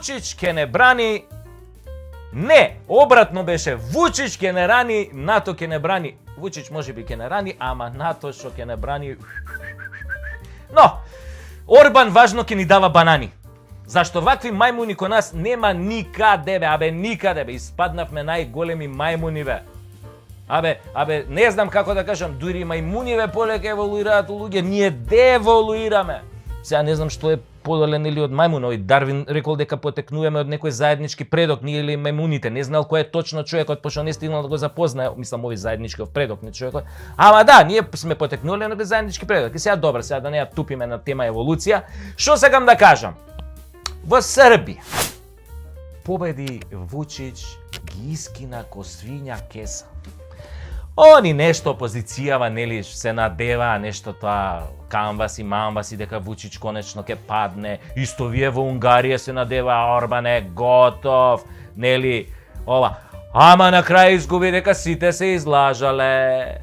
Вучич ќе не брани. Не, обратно беше. Вучич ќе не рани, НАТО ќе не брани. Вучич можеби ќе не рани, ама НАТО што ќе не брани. Но, Орбан важно ќе ни дава банани. Зашто вакви мајмуни ко нас нема никаде, бе, никаде, бе. Испаднавме најголеми мајмуни, бе. Абе, не знам како да кажам, дури мајмуниве полека еволуираат луѓе, ние деволуираме. Сега не знам што е подолен или од мајмунови. Дарвин рекол дека потекнуваме од некој заеднички предок, ние или мајмуните. Не знал кој е точно човекот, пошто не стигнал да го запознае, мислам овој заедничков предок, не човекот. Ама да, ние сме потекнули на заеднички предок. И сега добро, сега да не ја тупиме на тема еволуција. Што сакам да кажам? Во Србија победи Вучич, ги искина ко свиња кеса. Они нешто опозицијава, нели, се надева, нешто тоа, камваси, мамваси, дека Вучич конечно ќе падне. Исто вие во Унгарија се надева, Орбан е готов, нели, ова. Ама на крај изгуби дека сите се излажале.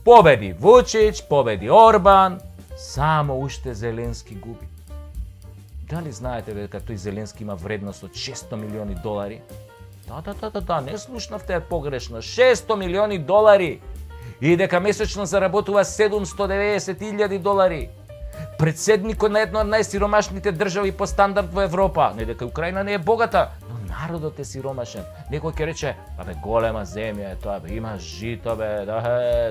Победи Вучич, победи Орбан, само уште Зеленски губи. Дали знаете дека тој Зеленски има вредност од 600 милиони долари? Да, не слушнавте погрешно. 600 милиони долари. И дека месечно заработува 790.000 долари. Председникот на една од најсиромашните држави по стандард во Европа. Не дека Украина не е богата, но народот е сиромашен. Некој ќе рече, абе голема земја е тоа, бе, има жито, бе, да,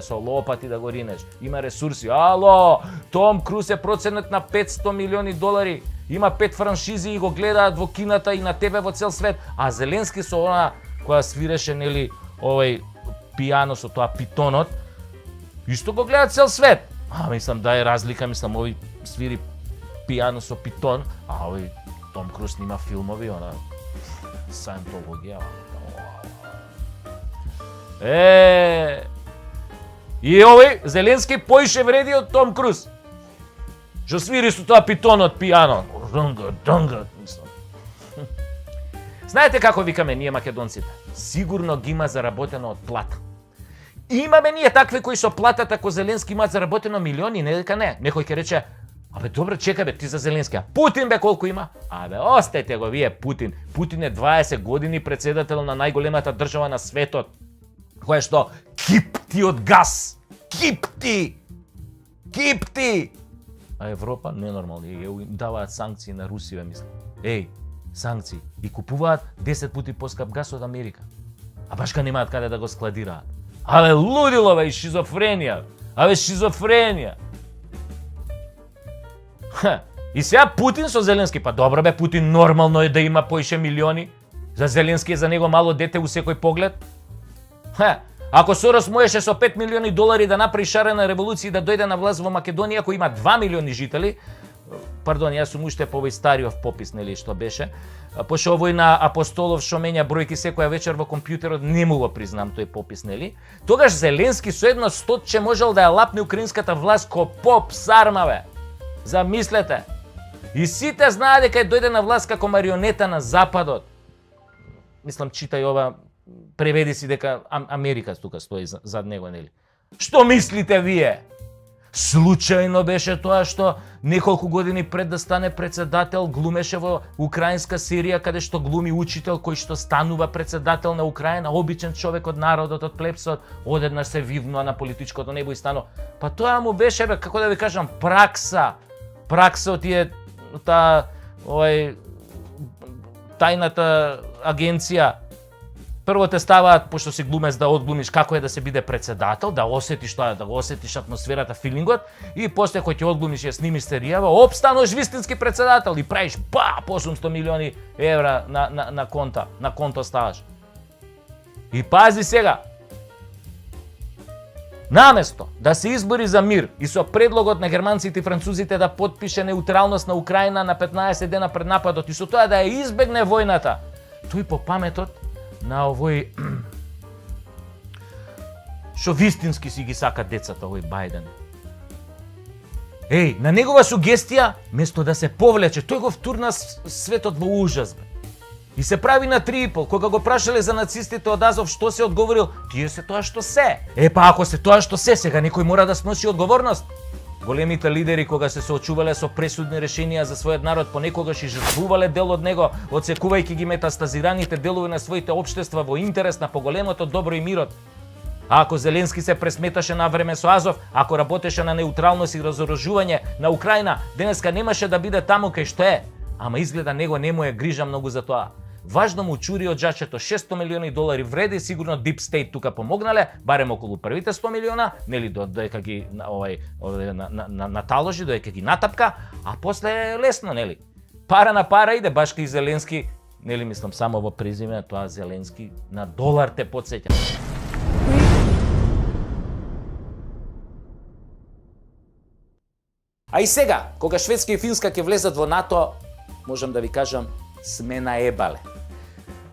со лопати да го ринеш. Има ресурси. Ало, Том Круз е проценет на 500 милиони долари. Има 5 франшизи и го гледаат во кината и на тебе во цел свет. А Зеленски со она која свиреше, нели, овој пијано со тоа питонот, исто го гледаат цел свет. Мислам да е разлика, мислам овој свири пијано со питон, а овој Том Круз снима филмови, она сајнтологија. И овој Зеленски поише вреди од Том Круз. Што свири со тоа питонот пијано. Рнга, мислам. Знаете како викаме ние македонците? Сигурно ги има заработено од плата. Имаме ние такви кои со платата ко Зеленски имаат заработено милиони, не дека не. Некој ќе рече, абе добро, чекај бе, ти за Зеленски. Путин бе колку има? Абе, остајте го вие Путин. Путин е 20 години председател на најголемата држава на светот. Која што кипти од газ. Кипти! А Европа ненормално, им даваат санкции на Русија, мислам. Санкции. И купуваат 10 пати поскап газ од Америка. А башка немаат каде да го складираат. Абе лудило, бе, шизофренија. И сега Путин со Зеленски, па добро бе, Путин нормално е да има поише милиони. За Зеленски е за него мало дете у секој поглед. Ако Сорос можеше со 5 милиони долари да направи шарена револуција и да дојде на власт во Македонија, кој има 2 милиони жители, пардон, јас сум уште по овој стариот попис, нели, што беше, пошто овој на Апостолов што менја бројки секоја вечер во компјутерот, не му го признам тој попис, нели? Тогаш Зеленски со едно стотче можел да ја лапне украинската власт ко поп сармаве. Замислете. И сите знаат дека дојде на власт како марионета на Западот. Мислам, читај ова, преведи си дека Америка тука стои зад него, нели? Што мислите вие? Случајно беше тоа што неколку години пред да стане председател глумеше во украинска серија каде што глуми учител кој што станува председател на Украина, обичен човек од народот, од плебсот, одеднаш се вивнува на политичкото небо и станува. Па тоа му беше, бе, како да ви кажам, пракса од тие тајната агенција. Прво те ставаат, пошто си глумец, да одглумиш како е да се биде председател, да осетиш тоа, да го осетиш атмосферата, филингот, и после кој ќе одглумиш ја снимиш серијава, станеш вистински председател и правиш по 800 милиони евра на конто ставаш. И пази сега, наместо да се избори за мир и со предлогот на германците и французите да потпише неутралност на Украина на 15 дена пред нападот и со тоа да ја избегне војната, тој по паметот на овој што вистински си ги сака децата, овој Бајден. На негова сугестија, место да се повлече, тој го втурна светот во ужас, бе. И се прави на 3,5. Кога го прашале за нацистите од Азов што се одговорил, тие се тоа што се. Па ако се тоа што се, сега некој мора да сноси одговорност. Големите лидери кога се соочувале со пресудни решенија за својот народ, понекогаш и жртвувале дел од него, одсекувајќи ги метастазираните делови на своите општества во интерес на поголемото добро и мирот. А ако Зеленски се пресметаше на време со Азов, ако работеше на неутралност и разоружување на Украина, денеска немаше да биде таму кај што е. Ама изгледа него не му е грижа многу за тоа. Важно му чури од джачето, $600 милиони вреди, сигурно Deep State тука помогнале, барем околу првите 100 милиона, нели додека ги наталожи, додека ги натапка, а после е лесно, нели? Пара на пара иде, баш кај Зеленски, нели мислам само во презиме, тоа Зеленски на долар те потсеќа. А и сега, кога Шведска и Финска ќе влезат во НАТО, можам да ви кажам, сме наебале.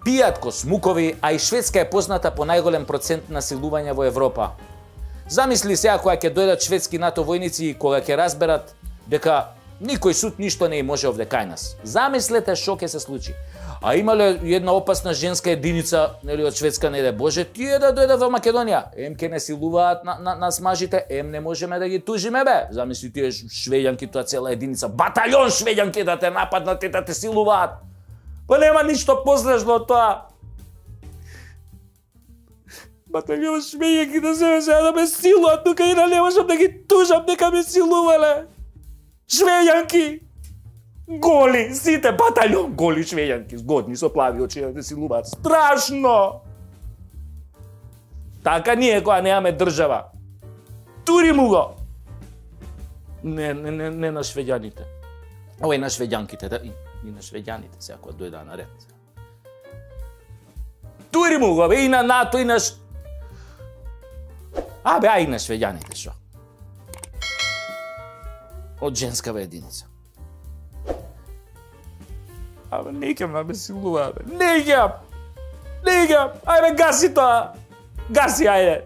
Пијат ко смукови, а и Шведска е позната по најголем процент насилување во Европа. Замисли сега кога ќе дојдат шведски НАТО војници и кога ќе разберат дека никој суд ништо не може овде кај нас. Замислете што ќе се случи. А имале една опасна женска единица, нели од Шведска, не де Боже, тие да дојдат во Македонија. Ем ке не силуваат нас мажите, ем не можеме да ги тужиме бе. Замисли тие швеѓанки, тоа цела единица, батальон швеѓанки да те нападнат и да те силуваат. Па нема ништо пострашно од тоа. Батальон швеѓанки да се сега да ме силуваат, тука и не можам да ги тужам дека ме силувале. Швеѓанки! Голи, сите батальон голи швеѓанки, згодни со плави очи да силуваат. Страшно! Така ние кога немаме држава. Тури му го! Не на швеѓаните. Ова и на швеѓанките, да, и на швеѓаните сега кога дојдаа на ред. Тури му го, бе, и на НАТО, и на а и на швеѓаните, шо? Од женскава единица. Абе, не икам да ме силува, бе. Не икам! Ајде, гаси тоа! Гаси, ајде!